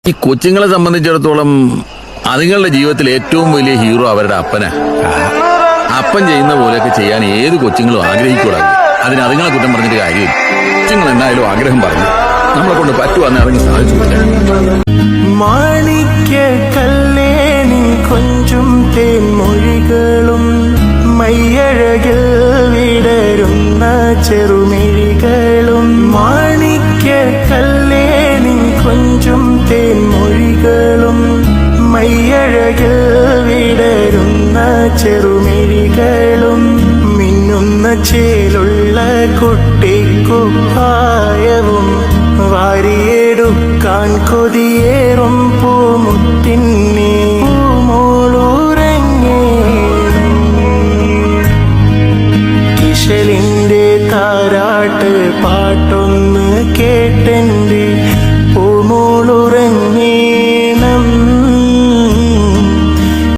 ഈ കൊച്ചുങ്ങളെ സംബന്ധിച്ചിടത്തോളം അതുങ്ങളുടെ ജീവിതത്തിൽ ഏറ്റവും വലിയ ഹീറോ അവരുടെ അപ്പനാ. അപ്പൻ ചെയ്യുന്ന പോലെയൊക്കെ ചെയ്യാൻ ഏത് കൊച്ചുങ്ങളും ആഗ്രഹിക്കൂടാ. അതിന് അതുങ്ങളെ കുറ്റം പറഞ്ഞിട്ട് കാര്യമില്ല. കൊച്ചുങ്ങൾ എന്നായാലും ആഗ്രഹം പറഞ്ഞു നമ്മളെ കൊണ്ട് പറ്റുവാന്ന് അതിന് സാധിച്ചില്ല. മാണിക്യ കല്ലേനി കൊഞ്ചും തേൻമൊഴികളും മയ്യഴകിൽ വിടരുന്ന ചെറുമിഴികളും. മാണിക്യ കല്ലേനി കൊഞ്ചും തേൻമൊഴികളും മയ്യഴകിൽ വിടരുന്ന ചെറുമിഴികളും. മിന്നുന്ന ചേലുള്ള കുട്ടിക്കുപ്പാ